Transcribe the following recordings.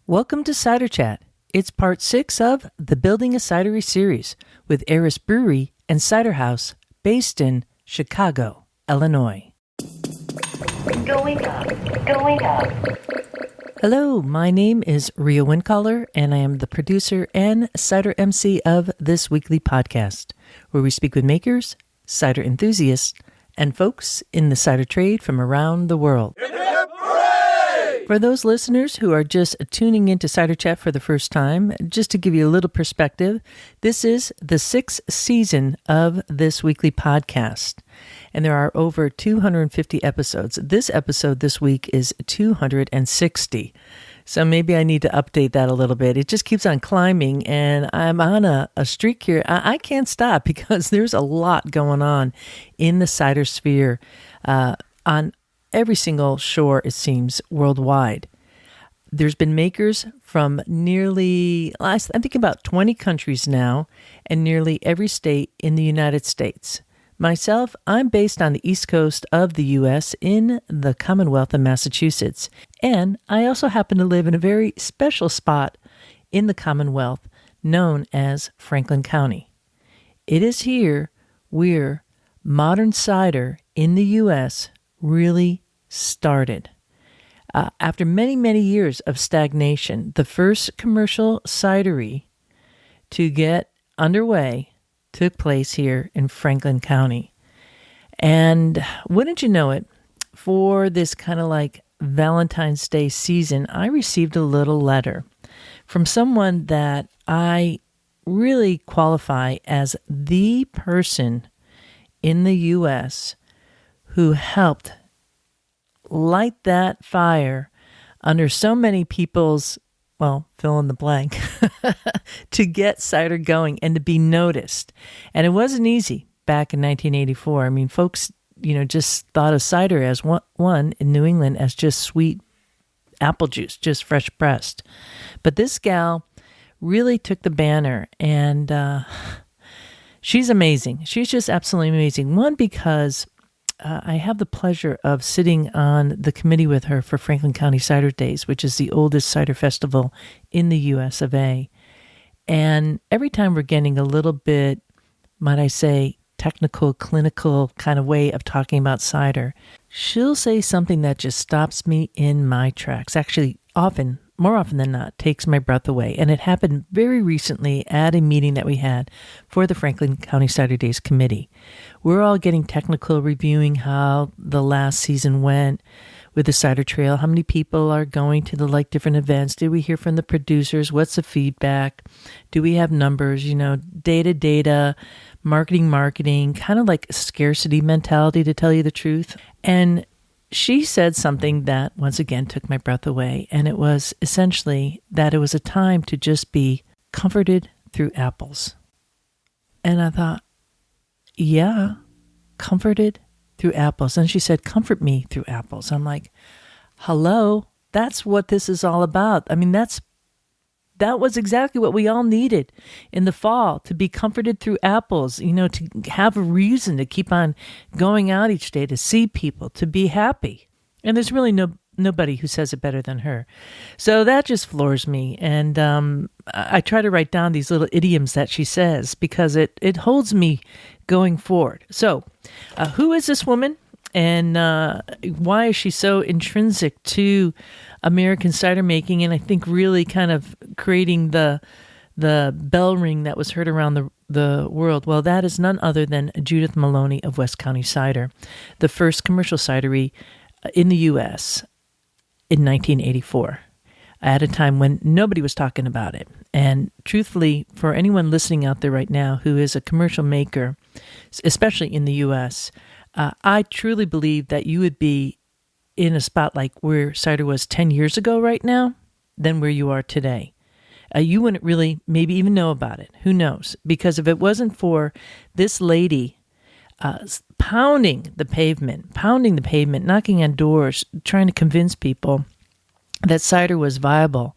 Welcome to Cider Chat. It's part 6 of the Building a Cidery series with Eris Brewery and Cider House based in Chicago, Illinois. Going up. Hello, my name is Rhea Windcaller, and I am the producer and cider MC of this weekly podcast, where we speak with makers, cider enthusiasts, and folks in the cider trade from around the world. For those listeners who are just tuning into Cider Chat for the first time, just to give you a little perspective, this is the 6th season of this weekly podcast, and there are over 250 episodes. This episode this week is 260, so maybe I need to update that a little bit. It just keeps on climbing, and I'm on a streak here. I can't stop because there's a lot going on in the cider sphere on every single shore, it seems, worldwide. There's been makers from nearly, I think about 20 countries now, and nearly every state in the United States. Myself, I'm based on the East Coast of the U.S. in the Commonwealth of Massachusetts, and I also happen to live in a very special spot in the Commonwealth known as Franklin County. It is here where modern cider in the U.S. really started. After many, many years of stagnation, the first commercial cidery to get underway took place here in Franklin County. And wouldn't you know it, for this kind of like Valentine's Day season, I received a little letter from someone that I really qualify as the person in the U.S. who helped light that fire under so many people's, well, fill in the blank, to get cider going and to be noticed. And it wasn't easy back in 1984. I mean, folks, just thought of cider as one in New England as just sweet apple juice, just fresh pressed. But this gal really took the banner, and she's amazing. She's just absolutely amazing. One, because I have the pleasure of sitting on the committee with her for Franklin County Cider Days, which is the oldest cider festival in the U.S. of A. And every time we're getting a little bit, might I say, technical, clinical kind of way of talking about cider, she'll say something that just stops me in my tracks. Actually, more often than not, takes my breath away. And it happened very recently at a meeting that we had for the Franklin County Cider Days Committee. We're all getting technical, reviewing how the last season went with the Cider Trail. How many people are going to the different events? Did we hear from the producers? What's the feedback? Do we have numbers? Data, marketing, kind of like scarcity mentality, to tell you the truth. And she said something that, once again, took my breath away, and it was essentially that it was a time to just be comforted through apples. And I thought, yeah, comforted through apples. And she said, comfort me through apples. I'm like, hello, that's what this is all about. I mean, that was exactly what we all needed in the fall, to be comforted through apples, to have a reason to keep on going out each day, to see people, to be happy. And there's really nobody who says it better than her. So that just floors me. And I try to write down these little idioms that she says because it holds me going forward. So who is this woman? And why is she so intrinsic to American cider making, and I think really kind of creating the bell ring that was heard around the world? Well, that is none other than Judith Maloney of West County Cider, the first commercial cidery in the U.S. in 1984, at a time when nobody was talking about it. And truthfully, for anyone listening out there right now who is a commercial maker, especially in the U.S., I truly believe that you would be in a spot like where cider was 10 years ago right now than where you are today. You wouldn't really maybe even know about it. Who knows? Because if it wasn't for this lady pounding the pavement, knocking on doors, trying to convince people that cider was viable,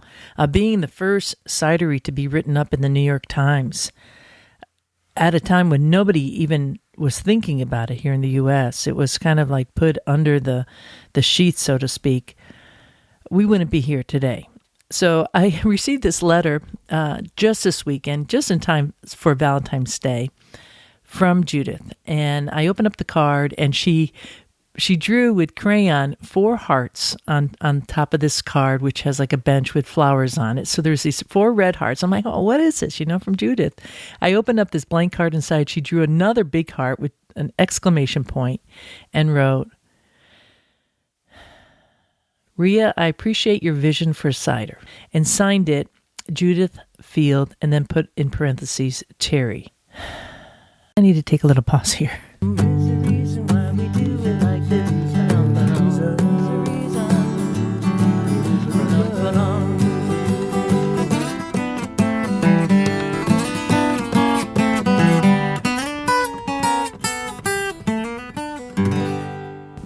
being the first cidery to be written up in the New York Times at a time when nobody even was thinking about it here in the U.S. It was kind of like put under the sheath, so to speak. We wouldn't be here today. So I received this letter just this weekend, just in time for Valentine's Day, from Judith. And I opened up the card, and she drew with crayon 4 hearts on top of this card, which has like a bench with flowers on it. So there's these 4 red hearts. I'm like, oh, what is this? From Judith. I opened up this blank card inside. She drew another big heart with an exclamation point and wrote, Rhea, I appreciate your vision for cider, and signed it Judith Field, and then put in parentheses Terry. I need to take a little pause here.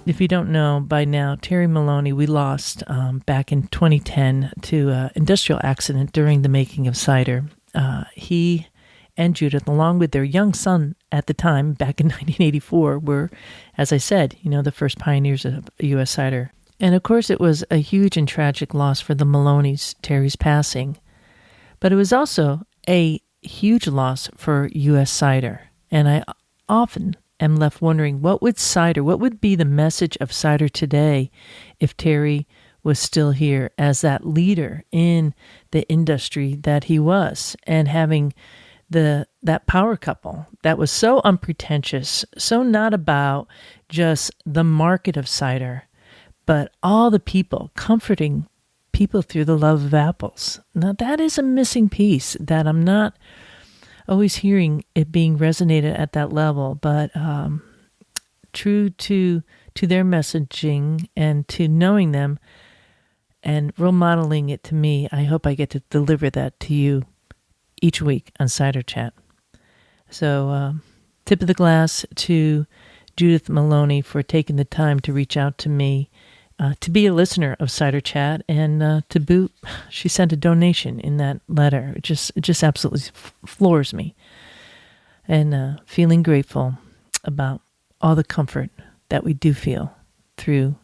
If you don't know by now, Terry Maloney, we lost back in 2010 to an industrial accident during the making of cider. He and Judith, along with their young son at the time, back in 1984, were, as I said, the first pioneers of U.S. cider. And of course, it was a huge and tragic loss for the Maloneys, Terry's passing. But it was also a huge loss for U.S. cider. And I often am left wondering, what would be the message of cider today if Terry was still here as that leader in the industry that he was, and having that power couple that was so unpretentious, so not about just the market of cider, but all the people, comforting people through the love of apples. Now that is a missing piece that I'm not always hearing it being resonated at that level, but true to their messaging and to knowing them and role modeling it to me, I hope I get to deliver that to you each week on Cider Chat. So tip of the glass to Judith Maloney for taking the time to reach out to me, to be a listener of Cider Chat, and to boot, she sent a donation in that letter. It just absolutely floors me. And feeling grateful about all the comfort that we do feel through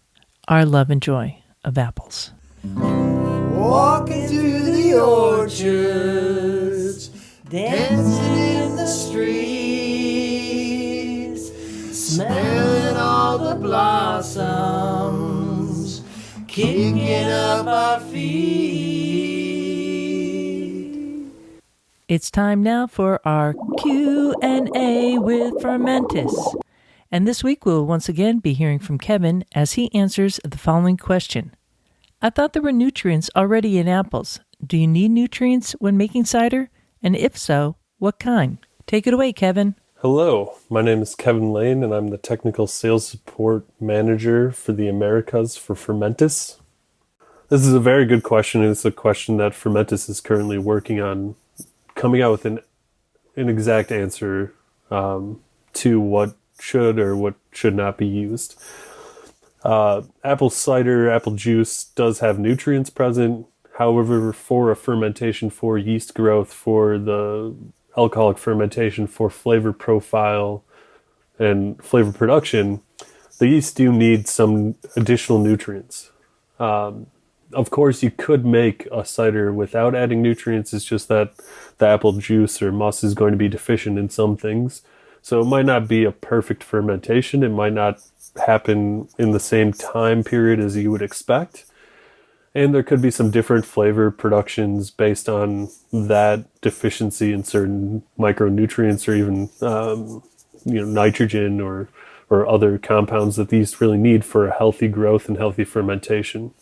our love and joy of apples. Walking through the orchards, dancing in the streets, smelling all the blossoms, kicking up our feet. It's time now for our Q&A with Fermentis. And this week we'll once again be hearing from Kevin as he answers the following question. I thought there were nutrients already in apples. Do you need nutrients when making cider? And if so, what kind? Take it away, Kevin. Hello, my name is Kevin Lane, and I'm the Technical Sales Support Manager for the Americas for Fermentis. This is a very good question, and it's a question that Fermentis is currently working on coming out with an exact answer to what should or what should not be used. Apple cider, apple juice does have nutrients present. However, for a fermentation, for yeast growth, for the alcoholic fermentation, for flavor profile and flavor production, the yeast do need some additional nutrients. Of course, you could make a cider without adding nutrients. It's just that the apple juice or must is going to be deficient in some things. So it might not be a perfect fermentation. It might not happen in the same time period as you would expect. And there could be some different flavor productions based on that deficiency in certain micronutrients or even nitrogen or other compounds that these really need for a healthy growth and healthy fermentation.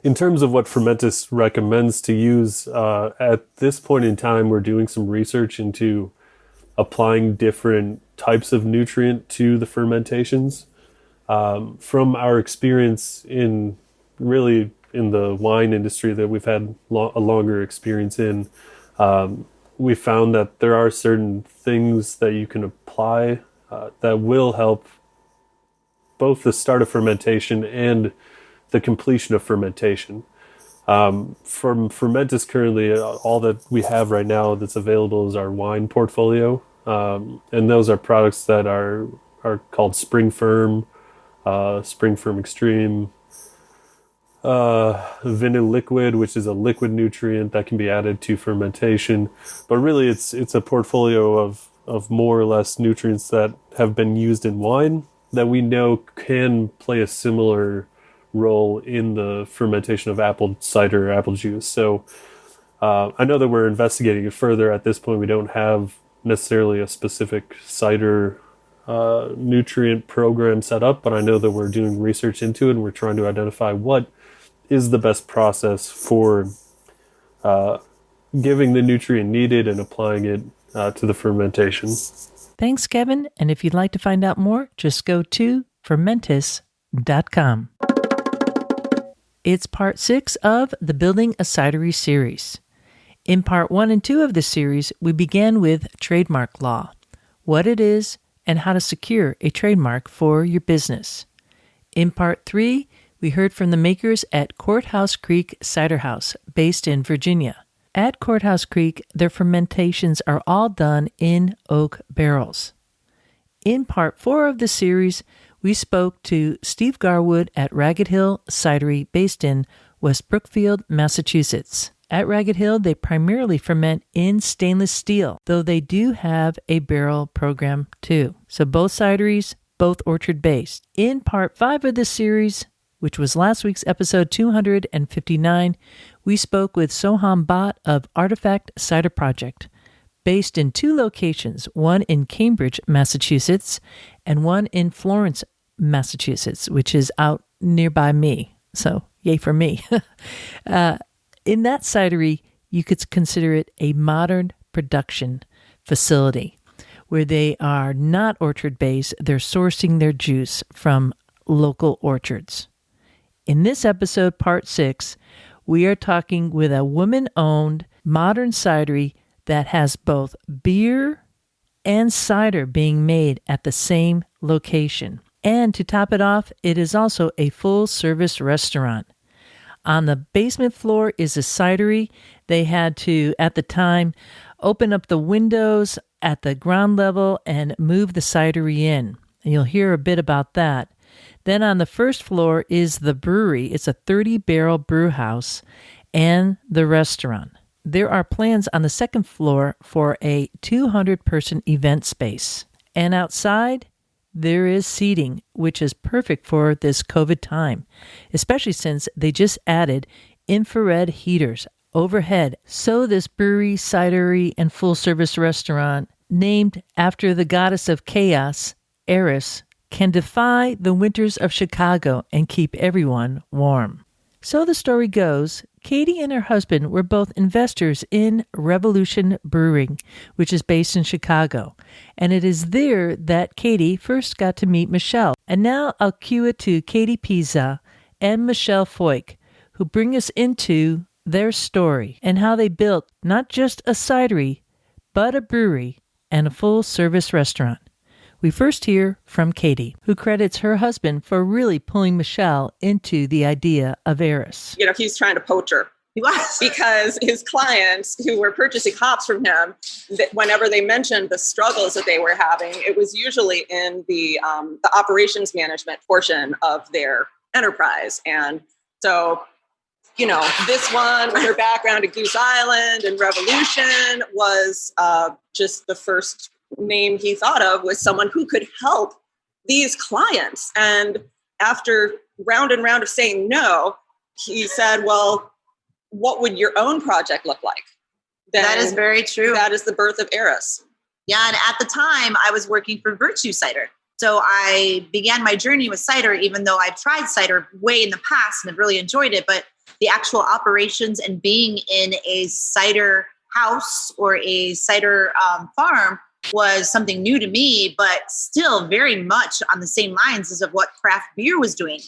In terms of what Fermentis recommends to use, at this point in time, we're doing some research into applying different types of nutrient to the fermentations. From our experience in the wine industry that we've had a longer experience in, we found that there are certain things that you can apply that will help both the start of fermentation and the completion of fermentation. From Fermentis currently, all that we have right now that's available is our wine portfolio. And those are products that are called Spring Firm, Spring Firm Extreme, vinyl liquid, which is a liquid nutrient that can be added to fermentation. But really, it's a portfolio of more or less nutrients that have been used in wine that we know can play a similar role in the fermentation of apple cider or apple juice. So I know that we're investigating it further. At this point, we don't have necessarily a specific cider nutrient program set up, but I know that we're doing research into it, and we're trying to identify what is the best process for giving the nutrient needed and applying it to the fermentation. Thanks, Kevin. And if you'd like to find out more, just go to fermentis.com. It's part 6 of the Building a Cidery series. In part 1 and 2 of the series, we began with trademark law, what it is, and how to secure a trademark for your business. In part 3, we heard from the makers at Courthouse Creek Cider House, based in Virginia. At Courthouse Creek, their fermentations are all done in oak barrels. In part 4 of the series, we spoke to Steve Garwood at Ragged Hill Cidery, based in West Brookfield, Massachusetts. At Ragged Hill, they primarily ferment in stainless steel, though they do have a barrel program too. So both cideries, both orchard-based. In part 5 of this series, which was last week's episode 259, we spoke with Soham Bhatt of Artifact Cider Project, based in 2 locations, one in Cambridge, Massachusetts, and one in Florence, Massachusetts, which is out nearby me. So yay for me. In that cidery, you could consider it a modern production facility where they are not orchard-based. They're sourcing their juice from local orchards. In this episode, part 6, we are talking with a woman-owned modern cidery that has both beer and cider being made at the same location. And to top it off, it is also a full-service restaurant. On the basement floor is a cidery. They had to, at the time, open up the windows at the ground level and move the cidery in. And you'll hear a bit about that. Then on the first floor is the brewery. It's a 30-barrel brew house and the restaurant. There are plans on the second floor for a 200-person event space. And outside, there is seating, which is perfect for this COVID time, especially since they just added infrared heaters overhead. So this brewery, cidery, and full-service restaurant, named after the goddess of chaos, Eris, can defy the winters of Chicago and keep everyone warm. So the story goes, Katie and her husband were both investors in Revolution Brewing, which is based in Chicago. And it is there that Katie first got to meet Michelle. And now I'll cue it to Katie Pizza and Michelle Foik, who bring us into their story and how they built not just a cidery, but a brewery and a full-service restaurant. We first hear from Katie, who credits her husband for really pulling Michelle into the idea of Eris. You know, he's trying to poach her. He was. Because his clients who were purchasing hops from him, whenever they mentioned the struggles that they were having, it was usually in the operations management portion of their enterprise. And so, you know, this one with her background at Goose Island and Revolution was just the first name he thought of was someone who could help these clients. And after round and round of saying no, he said, well, what would your own project look like? Then that is very true. That is the Birth of Heiress. Yeah. And at the time I was working for Virtue Cider. So I began my journey with cider, even though I've tried cider way in the past and have really enjoyed it. But the actual operations and being in a cider house or a cider farm was something new to me, but still very much on the same lines as of what craft beer was doing,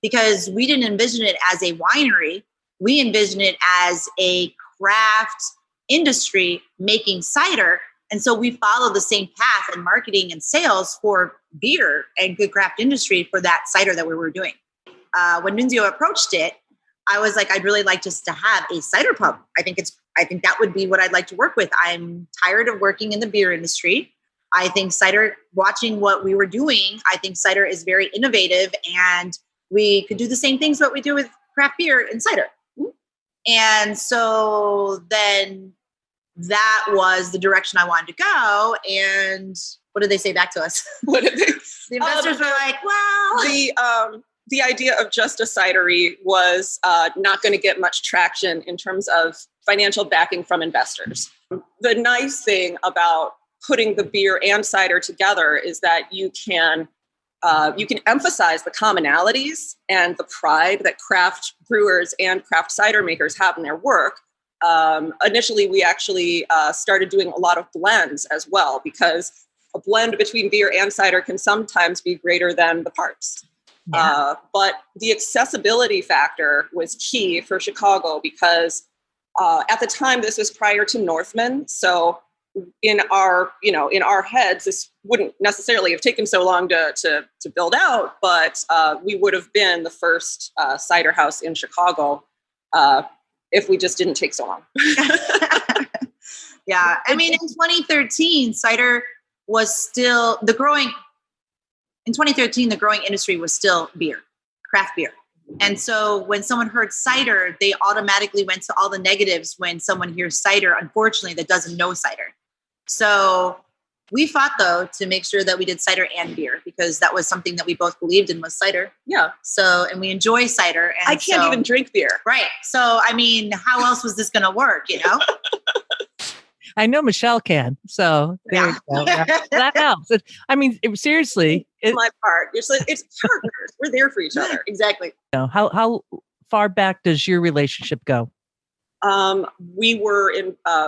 because we didn't envision it as a winery. We envisioned it as a craft industry making cider. And so we followed the same path in marketing and sales for beer and good craft industry for that cider that we were doing. When Nunzio approached it, I was like, I'd really like just to have a cider pub. I think that would be what I'd like to work with. I'm tired of working in the beer industry. I think cider, watching what we were doing, I think cider is very innovative and we could do the same things what we do with craft beer and cider. And so then that was the direction I wanted to go. And what did they say back to us? What did they? The investors were like, well, the idea of just a cidery was not going to get much traction in terms of financial backing from investors. The nice thing about putting the beer and cider together is that you can emphasize the commonalities and the pride that craft brewers and craft cider makers have in their work. Initially, we actually started doing a lot of blends as well, because a blend between beer and cider can sometimes be greater than the parts. Yeah. But the accessibility factor was key for Chicago because at the time, this was prior to Northman. So in our heads, this wouldn't necessarily have taken so long to build out, but we would have been the first cider house in Chicago if we just didn't take so long. Yeah. I mean, in 2013, cider was still the growing industry was still beer, craft beer. And so when someone heard cider, they automatically went to all the negatives when someone hears cider, unfortunately, that doesn't know cider. So we fought, though, to make sure that we did cider and beer, because that was something that we both believed in was cider. Yeah. So, and we enjoy cider. And I can't even drink beer. Right. So, I mean, how else was this going to work, you know? I know Michelle can, so there you go. That helps. Seriously. It's my part. It's partners. We're there for each other. Exactly. How far back does your relationship go? We were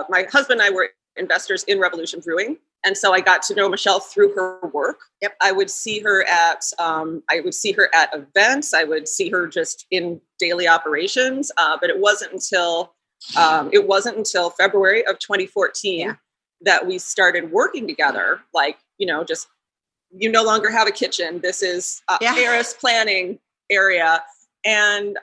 my husband and I were investors in Revolution Brewing. And so I got to know Michelle through her work. Yep. I would see her at events. I would see her just in daily operations. But it wasn't until February of 2014 that we started working together. Like, just, you no longer have a kitchen. This is Eris planning area. And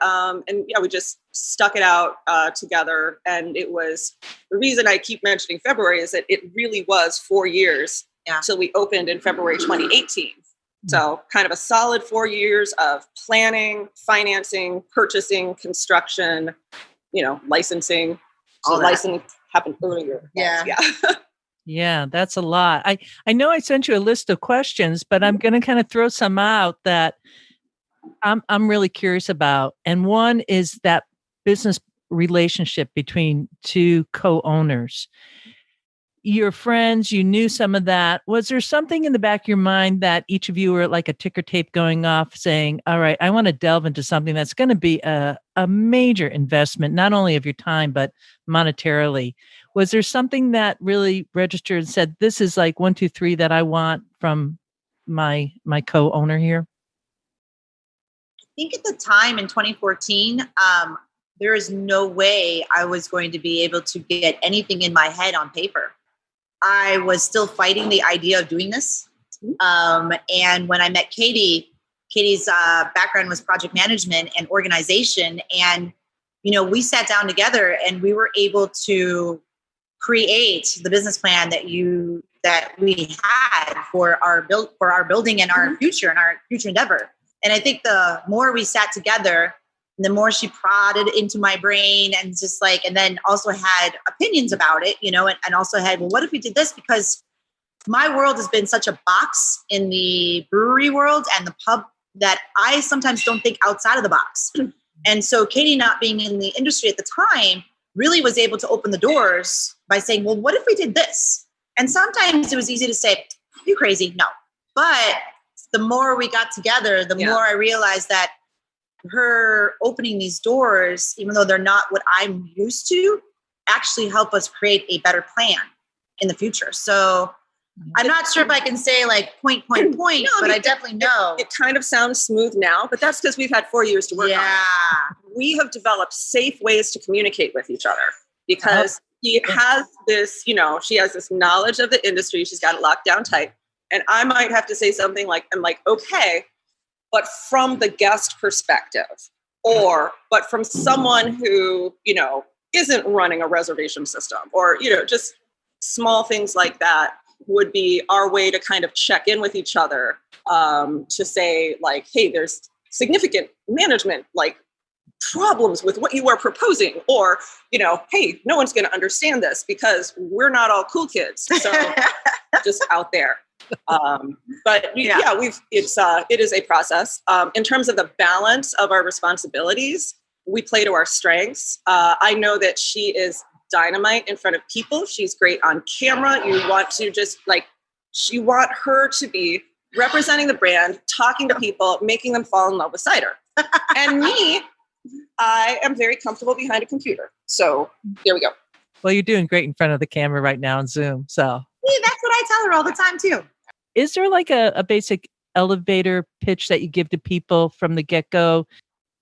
we just stuck it out together. And it was, the reason I keep mentioning February is that it really was 4 years till we opened in February 2018. So kind of a solid 4 years of planning, financing, purchasing, construction, licensing. So licensing happened earlier. Yeah. Yeah, that's a lot. I know I sent you a list of questions, but I'm going to kind of throw some out that I'm really curious about. And one is that business relationship between two co-owners. Your friends, you knew some of that. Was there something in the back of your mind that each of you were like a ticker tape going off saying, all right, I want to delve into something that's going to be a major investment, not only of your time, but monetarily? Was there something that really registered and said, this is like 1, 2, 3 that I want from my co-owner here? I think at the time in 2014, there is no way I was going to be able to get anything in my head on paper. I was still fighting the idea of doing this. And when I met Katie's background was project management and organization. And, we sat down together and we were able to create the business plan that we had for our building and our future endeavor. And I think the more we sat together, the more she prodded into my brain and just and then also had opinions about it, and also had, well, what if we did this? Because my world has been such a box in the brewery world and the pub that I sometimes don't think outside of the box. And so Katie, not being in the industry at the time, really was able to open the doors by saying, well, what if we did this? And sometimes it was easy to say, you crazy? No. But the more we got together, the more I realized that her opening these doors, even though they're not what I'm used to, actually help us create a better plan in the future. So I'm not sure if I can say point, no, but I definitely know. It kind of sounds smooth now, but that's because we've had 4 years to work on it. We have developed safe ways to communicate with each other because she has this, she has this knowledge of the industry. She's got it locked down tight. And I might have to say something like, okay, but from the guest perspective, but from someone who, isn't running a reservation system, or, just small things like that would be our way to kind of check in with each other, to say hey, there's significant management, problems with what you are proposing, or, hey, no one's going to understand this because we're not all cool kids. So just out there. But it is a process. In terms of the balance of our responsibilities, we play to our strengths. I know that she is dynamite in front of people. She's great on camera. You want to you want her to be representing the brand, talking to people, making them fall in love with cider. And me, I am very comfortable behind a computer. So there we go. Well, you're doing great in front of the camera right now on Zoom. So that's what I tell her all the time too. Is there like a basic elevator pitch that you give to people from the get-go?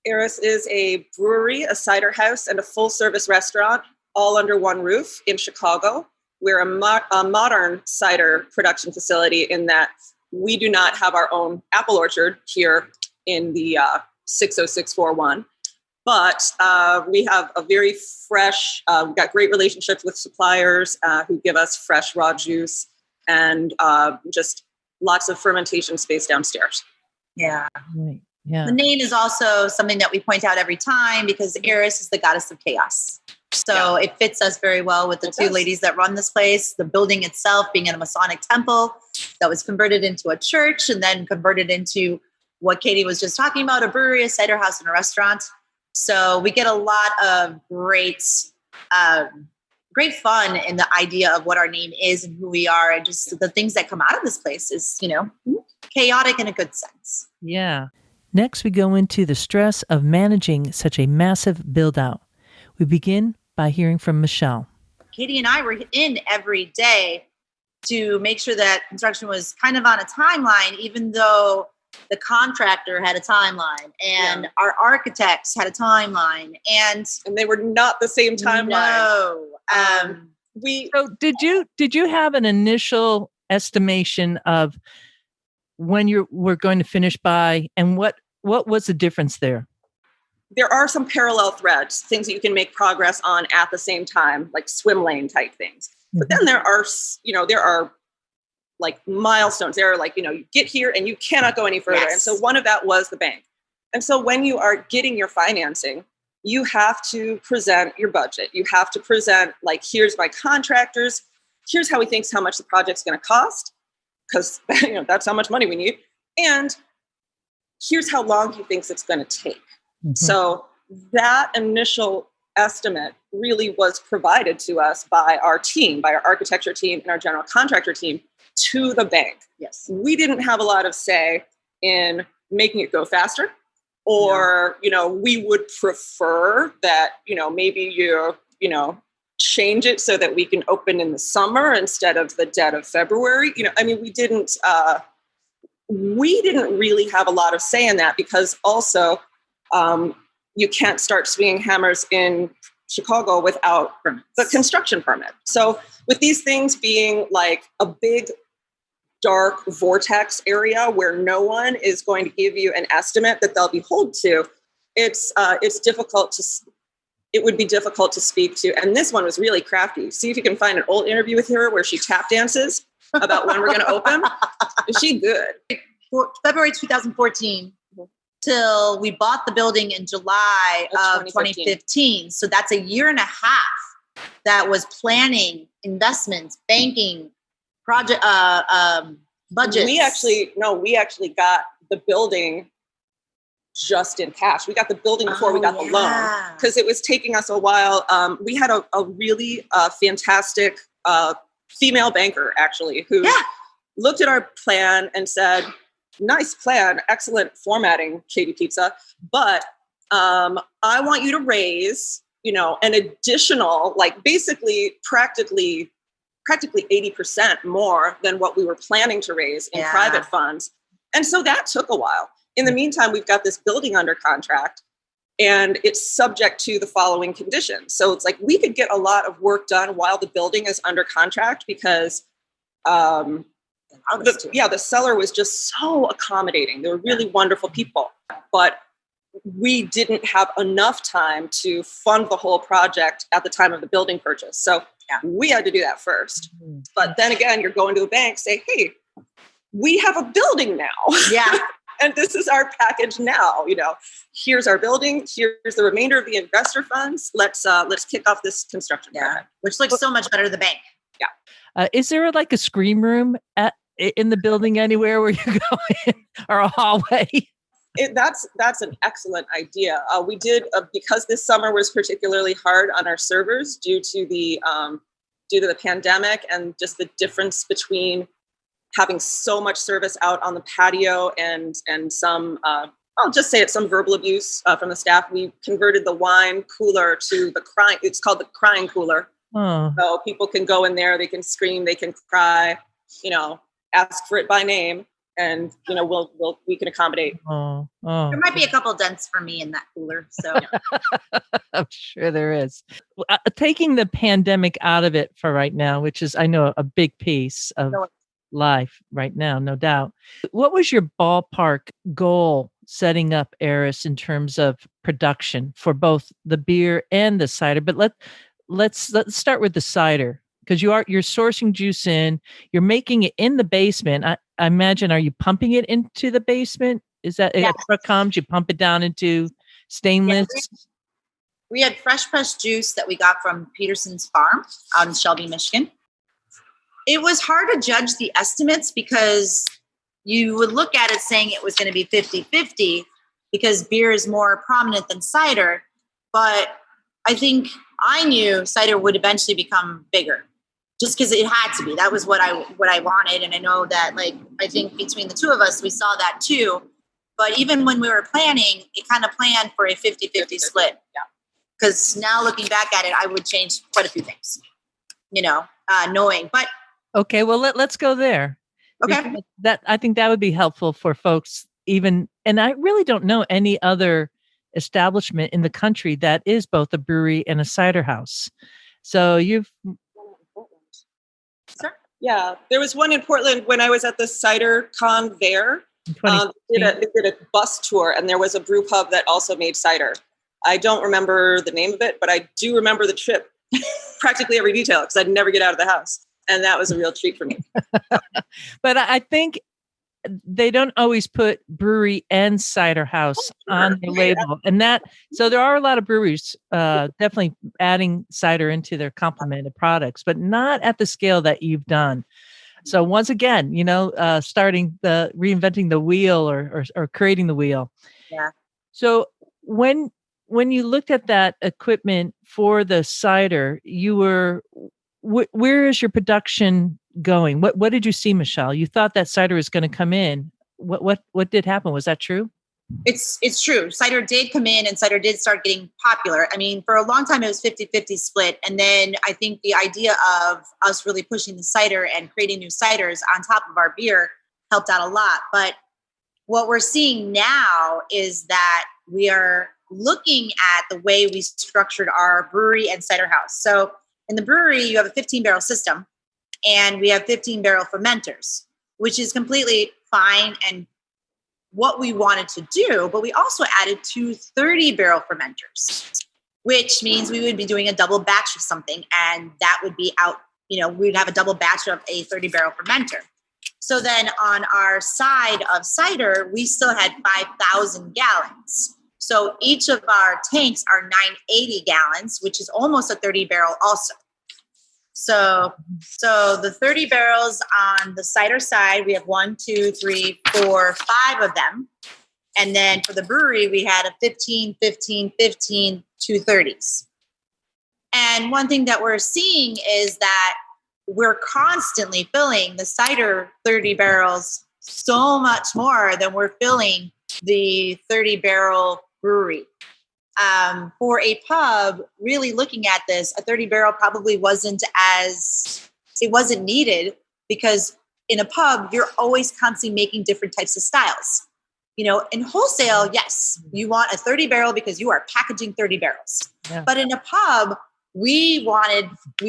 Eris is a brewery, a cider house, and a full-service restaurant all under one roof in Chicago. We're a modern cider production facility in that we do not have our own apple orchard here in the 60641. But we have a very fresh, we've got great relationships with suppliers who give us fresh raw juice and just lots of fermentation space downstairs. Yeah. Right. Yeah. The name is also something that we point out every time because Eris is the goddess of chaos. So it fits us very well with the two ladies that run this place. The building itself being in a Masonic temple that was converted into a church and then converted into what Katie was just talking about, a brewery, a cider house, and a restaurant. So we get a lot of great fun in the idea of what our name is and who we are. And just the things that come out of this place is, chaotic in a good sense. Yeah. Next, we go into the stress of managing such a massive build out. We begin by hearing from Michelle. Katie and I were in every day to make sure that construction was kind of on a timeline, even though the contractor had a timeline and our architects had a timeline, and they were not the same timeline. No. So did you have an initial estimation of when you were going to finish by, and what was the difference there? There are some parallel threads, things that you can make progress on at the same time, like swim lane type things. Mm-hmm. But then there are like milestones. There are you get here and you cannot go any further. Yes. And so one of that was the bank. And so when you are getting your financing, you have to present your budget. You have to present here's my contractors. Here's how he thinks how much the project's going to cost, because that's how much money we need. And here's how long he thinks it's going to take. Mm-hmm. So that initial estimate really was provided to us by our team, by our architecture team and our general contractor team to the bank. Yes. We didn't have a lot of say in making it go faster, or, we would prefer that, maybe you change it so that we can open in the summer instead of the dead of February. We didn't really have a lot of say in that, because also you can't start swinging hammers in Chicago without the construction permit. So with these things being like a big dark vortex area where no one is going to give you an estimate that they'll be held to, it would be difficult to speak to. And this one was really crafty. See if you can find an old interview with her where she tap dances about when we're going to open. Is she good? February 2014 till we bought the building in July of 2015. So that's a year and a half that was planning, investments, banking, project, budgets. We actually got the building just in cash. We got the building before we got the loan, because it was taking us a while. We had a really fantastic female banker, actually, who looked at our plan and said, nice plan, excellent formatting, Katie Pizza, but I want you to raise, an additional, basically practically 80% more than what we were planning to raise in private funds. And so that took a while. In the meantime, we've got this building under contract, and it's subject to the following conditions. So it's we could get a lot of work done while the building is under contract, because the seller was just so accommodating. They were really wonderful people, but we didn't have enough time to fund the whole project at the time of the building purchase. So we had to do that first. But then again, you're going to a bank, say, hey, we have a building now. Yeah. And this is our package now. Here's our building. Here's the remainder of the investor funds. Let's kick off this construction project. Which looks so much better than the bank. Is there like a screen room in the building anywhere where you go in, or a hallway? That's an excellent idea. We did because this summer was particularly hard on our servers due to the pandemic and just the difference between having so much service out on the patio and some, I'll just say it, some verbal abuse from the staff. We converted the wine cooler to it's called the crying cooler. Oh. So people can go in there, they can scream, they can cry, ask for it by name, and we can accommodate. Oh. There might be a couple dents for me in that cooler. So I'm sure there is. Taking the pandemic out of it for right now, which is, I know, a big piece of life right now, no doubt. What was your ballpark goal setting up Eris in terms of production for both the beer and the cider? But let's start with the cider, because you're sourcing juice in, you're making it in the basement. I imagine, are you pumping it into the basement? Is that a truck comes, you pump it down into stainless? Yeah, we had fresh pressed juice that we got from Peterson's farm out in Shelby, Michigan. It was hard to judge the estimates because you would look at it saying it was going to be 50-50 because beer is more prominent than cider. But I think I knew cider would eventually become bigger just because it had to be. That was what I wanted. And I know that, I think between the two of us, we saw that too. But even when we were planning, it kind of planned for a 50-50 split. Yeah. Because now looking back at it, I would change quite a few things, knowing. But okay, well, let's go there. Okay. I think that would be helpful for folks even, and I really don't know any other establishment in the country that is both a brewery and a cider house. So you've... Sure. Yeah, there was one in Portland when I was at the Cider Con there. They did a bus tour, and there was a brew pub that also made cider. I don't remember the name of it, but I do remember the trip, practically every detail, because I'd never get out of the house. And that was a real treat for me. But I think they don't always put brewery and cider house on the label. And so there are a lot of breweries definitely adding cider into their complemented products, but not at the scale that you've done. So once again, starting reinventing the wheel or creating the wheel. Yeah. So when you looked at that equipment for the cider, you were... where is your production going? What did you see, Michelle? You thought that cider was going to come in. What did happen? Was that true? It's true. Cider did come in and cider did start getting popular. I mean, for a long time, it was 50-50 split. And then I think the idea of us really pushing the cider and creating new ciders on top of our beer helped out a lot. But what we're seeing now is that we are looking at the way we structured our brewery and cider house. So in the brewery, you have a 15-barrel system, and we have 15-barrel fermenters, which is completely fine and what we wanted to do. But we also added 2 30-barrel fermenters, which means we would be doing a double batch of something, and that would be out, we'd have a double batch of a 30-barrel fermenter. So then on our side of cider, we still had 5,000 gallons. So each of our tanks are 980 gallons, which is almost a 30 barrel also. So the 30 barrels on the cider side, we have 1, 2, 3, 4, 5 of them. And then for the brewery, we had a 15, 15, 15, 2 30s. And one thing that we're seeing is that we're constantly filling the cider 30 barrels so much more than we're filling the 30 barrel brewery. For a pub, really looking at this, a 30 barrel probably wasn't needed, because in a pub, you're always constantly making different types of styles. In wholesale, yes, you want a 30 barrel because you are packaging 30 barrels. Yeah. But in a pub, we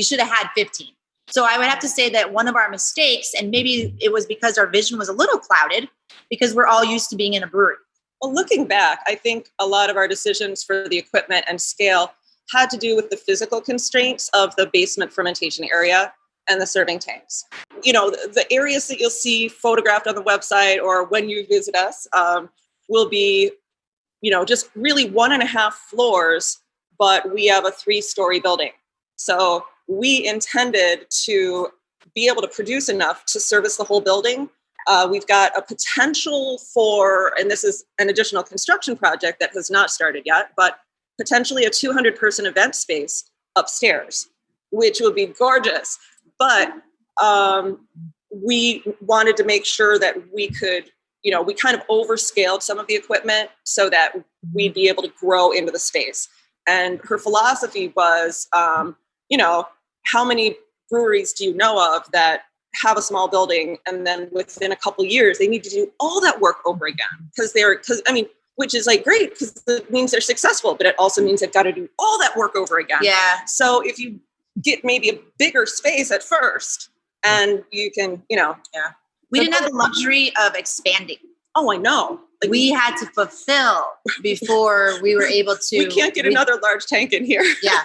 should have had 15. So I would have to say that one of our mistakes, and maybe it was because our vision was a little clouded, because we're all used to being in a brewery. Well, looking back, I think a lot of our decisions for the equipment and scale had to do with the physical constraints of the basement fermentation area and the serving tanks. The areas that you'll see photographed on the website or when you visit us will be, just really 1.5 floors, but we have a 3-story building. So we intended to be able to produce enough to service the whole building. We've got a potential for, and this is an additional construction project that has not started yet, but potentially a 200-person event space upstairs, which will be gorgeous. But we wanted to make sure that we could, we kind of overscaled some of the equipment so that we'd be able to grow into the space. And her philosophy was, how many breweries do you know of that have a small building and then within a couple of years they need to do all that work over again? Which is like great because it means they're successful, but it also means they've got to do all that work over again. Yeah. So if you get maybe a bigger space at first and you can, We didn't have the luxury of expanding. Oh, I know. Like, we had to fulfill before we were able to. We can't get another large tank in here. Yeah.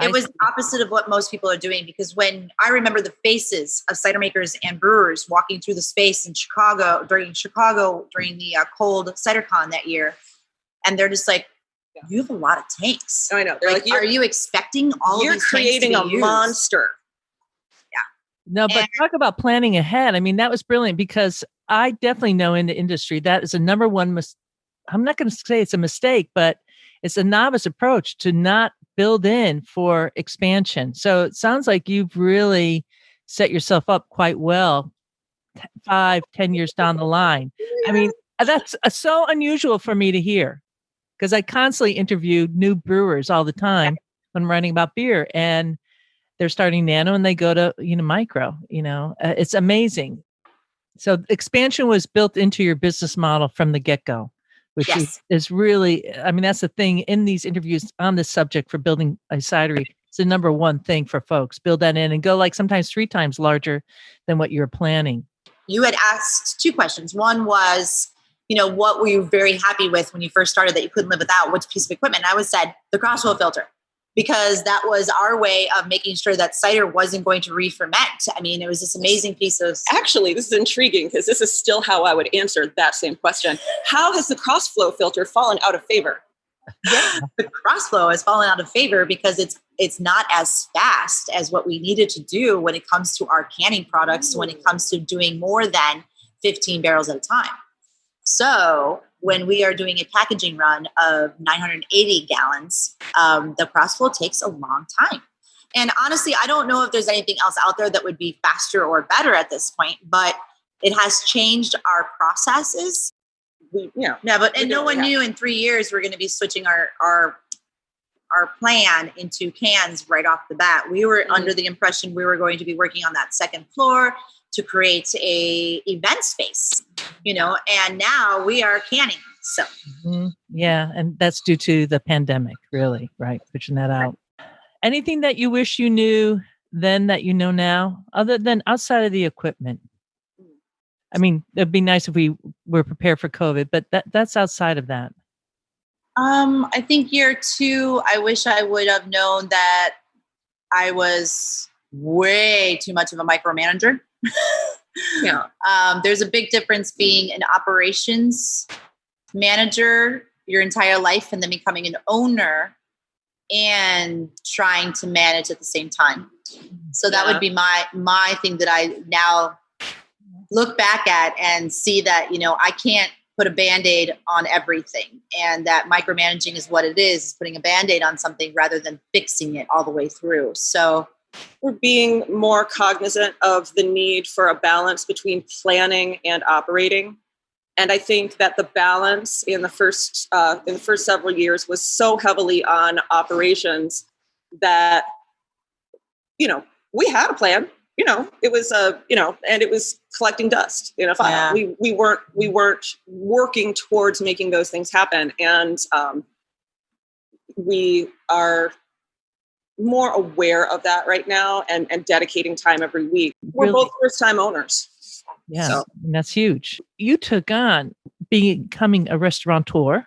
It was opposite of what most people are doing, because when I remember the faces of cider makers and brewers walking through the space in Chicago during the cold CiderCon that year, and they're just like, you have a lot of tanks. I know. They're like, are you expecting all of these tanks to be used? You're creating a monster. Yeah. No, but talk about planning ahead. I mean, that was brilliant, because I definitely know in the industry that is a number one I'm not going to say it's a mistake, but it's a novice approach to not build in for expansion. So it sounds like you've really set yourself up quite well 5-10 years down the line. I mean, that's so unusual for me to hear, because I constantly interview new brewers all the time when I'm writing about beer, and they're starting nano and they go to, micro, it's amazing. So expansion was built into your business model from the get-go, which is really, that's the thing in these interviews on this subject for building a cidery. It's the number one thing for folks. Build that in and go like sometimes 3 times larger than what you're planning. You had asked 2 questions. One was, what were you very happy with when you first started that you couldn't live without? Which piece of equipment? And I said the crossflow filter, because that was our way of making sure that cider wasn't going to re-ferment. It was this amazing piece of... Actually, this is intriguing, because this is still how I would answer that same question. How has the crossflow filter fallen out of favor? Yeah, the crossflow has fallen out of favor because it's not as fast as what we needed to do when it comes to our canning products, when it comes to doing more than 15 barrels at a time. So when we are doing a packaging run of 980 gallons, the crossflow takes a long time. And honestly, I don't know if there's anything else out there that would be faster or better at this point, but it has changed our processes. No one knew in 3 years we're going to be switching our plan into cans right off the bat. We were under the impression we were going to be working on that second floor to create a event space, and now we are canning. So, yeah. And that's due to the pandemic, really, right? Pushing that out. Anything that you wish you knew then that you know now, other than outside of the equipment? It'd be nice if we were prepared for COVID, but that's outside of that. I think year 2, I wish I would have known that I was way too much of a micromanager. There's a big difference being an operations manager your entire life and then becoming an owner and trying to manage at the same time. So that would be my thing that I now look back at and see that, I can't put a Band-Aid on everything, and that micromanaging is what it is putting a Band-Aid on something rather than fixing it all the way through. So we're being more cognizant of the need for a balance between planning and operating. And I think that the balance in the first several years was so heavily on operations that, we had a plan. It was and it was collecting dust in a file. Yeah. We weren't working towards making those things happen, and we are more aware of that right now and dedicating time every week. We're both first-time owners. Yeah, so. And that's huge. You took on becoming a restaurateur,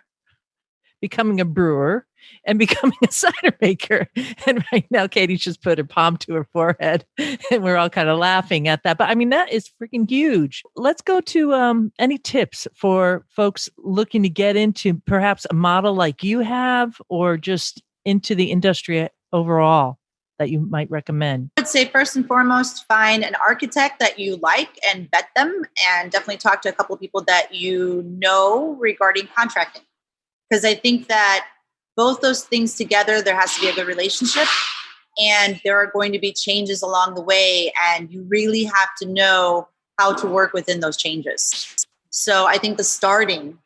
becoming a brewer, and becoming a cider maker. And right now, Katie's just put her palm to her forehead, and we're all kind of laughing at that. But I mean, that is freaking huge. Let's go to any tips for folks looking to get into perhaps a model like you have, or just into the industry overall that you might recommend? I would say first and foremost, find an architect that you like and vet them, and definitely talk to a couple of people that you know regarding contracting. Because I think that both those things together, there has to be a good relationship, and there are going to be changes along the way, and you really have to know how to work within those changes. So I think the starting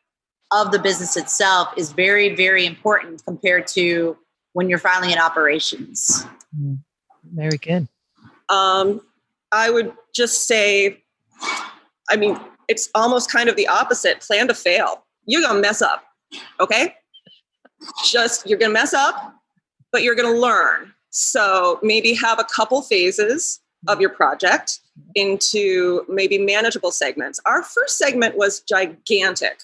of the business itself is very, very important compared to when you're filing in operations. Very good. I would just say, I mean, it's almost kind of the opposite. Plan to fail. You're going to mess up. Okay. You're going to mess up, but you're going to learn. So maybe have a couple phases of your project into maybe manageable segments. Our first segment was gigantic.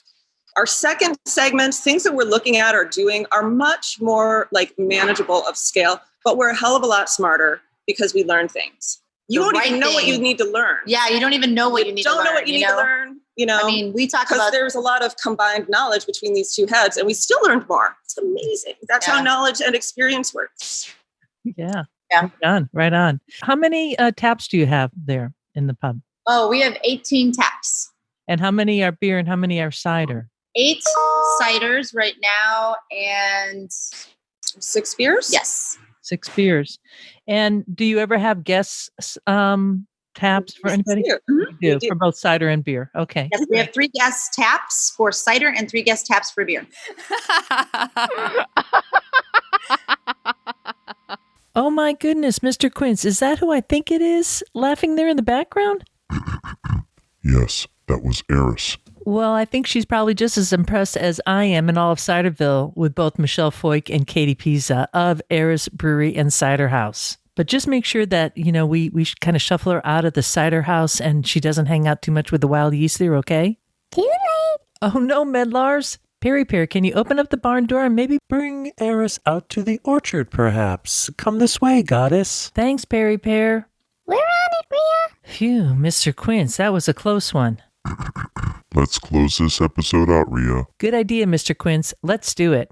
Our second segment, things that we're looking at or doing are much more like manageable of scale, but we're a hell of a lot smarter because we learn things. You don't even know what you need to learn. Yeah, you don't even know what you need to learn. Don't know what you need to learn. You know, I mean, we talk because about there's a lot of combined knowledge between these two heads, and we still learned more. It's amazing. That's how knowledge and experience works. Yeah. Right on. How many taps do you have there in the pub? Oh, we have 18 taps. And how many are beer and how many are cider? 8 ciders right now and 6 beers? Yes. 6 beers. And do you ever have guest taps for anybody? You do, for both cider and beer. Okay. Yes, we have 3 guest taps for cider and 3 guest taps for beer. Oh my goodness, Mr. Quince, is that who I think it is laughing there in the background? Yes, that was Eris. Well, I think she's probably just as impressed as I am in all of Ciderville with both Michelle Foik and Katie Pizza of Eris Brewery and Cider House. But just make sure that, you know, we kind of shuffle her out of the cider house and she doesn't hang out too much with the wild yeast there, okay? Too late. Oh no, Medlars. Perry Pear, can you open up the barn door and maybe bring Eris out to the orchard, perhaps? Come this way, goddess. Thanks, Perry Pear. We're on it, Rhea. Phew, Mr. Quince, that was a close one. Let's close this episode out, Rhea. Good idea, Mr. Quince. Let's do it.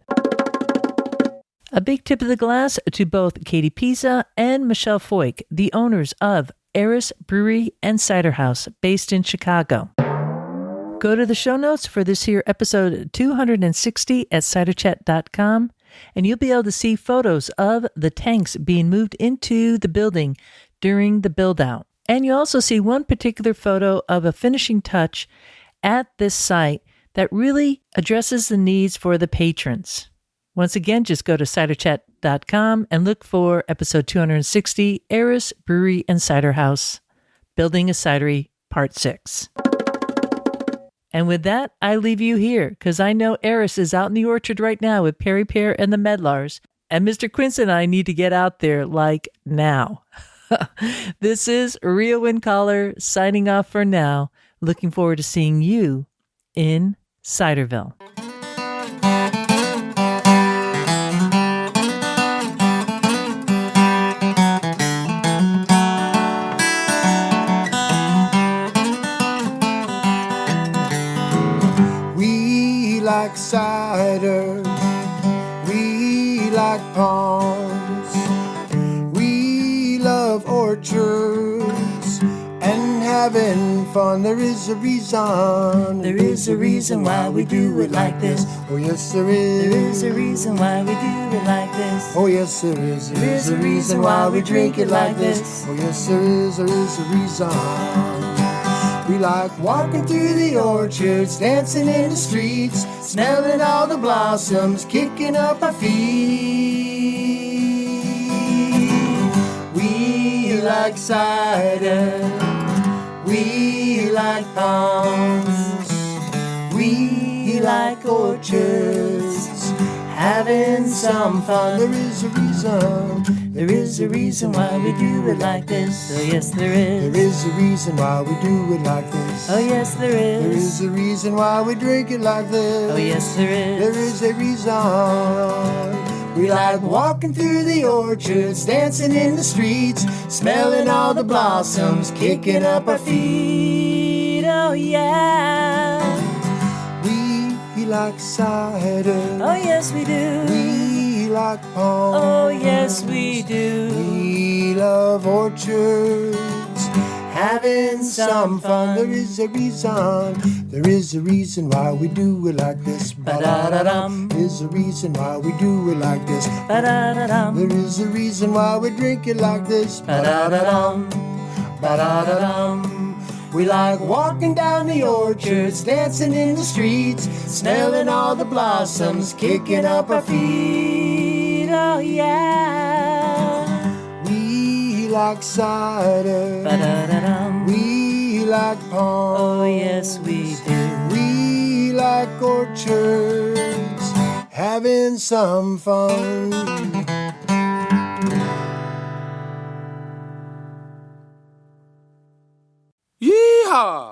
A big tip of the glass to both Katie Pizza and Michelle Foik, the owners of Eris Brewery and Cider House, based in Chicago. Go to the show notes for this here episode 260 at ciderchat.com, and you'll be able to see photos of the tanks being moved into the building during the build-out. And you also see one particular photo of a finishing touch at this site that really addresses the needs for the patrons. Once again, just go to ciderchat.com and look for episode 260, Eris Brewery and Cider House, Building a Cidery, Part 6. And with that, I leave you here, because I know Eris is out in the orchard right now with Perry Pear and the Medlars, and Mr. Quince and I need to get out there, like, now. This is Rhea Windcaller signing off for now. Looking forward to seeing you in Ciderville. We like cider, we like palms, we love orchards and having fun. There is a reason why we do it like this. Oh yes there is. There is a reason why we do it like this. Oh yes there is. There is a reason why we drink it like this. Oh yes there is a reason. We like walking through the orchards, dancing in the streets, smelling all the blossoms, kicking up our feet. We like cider, we like palms, we like orchards, having some fun. There is a reason why we do it like this. Oh yes there is. There is a reason why we do it like this. Oh yes there is. There is a reason why we drink it like this. Oh yes there is. There is a reason. We like walking through the orchards, dancing in the streets, smelling all the blossoms, kicking up our feet. Oh yeah. We like cider. Oh yes we do. We like palms. Oh yes we do. We love orchards, having some fun. There is a reason why we do it like this. Ba-da-da-dum. There's a reason why we do it like this. Ba-da-da-dum. There is a reason why we drink it like this. Ba-da-da-dum. Ba-da-da-dum. We like walking down the orchards, dancing in the streets, smelling all the blossoms, kicking up our feet. Oh yeah. We like cider. Ba-da-da-dum. We like palms. Oh yes we do. We like orchards, having some fun. Yeehaw!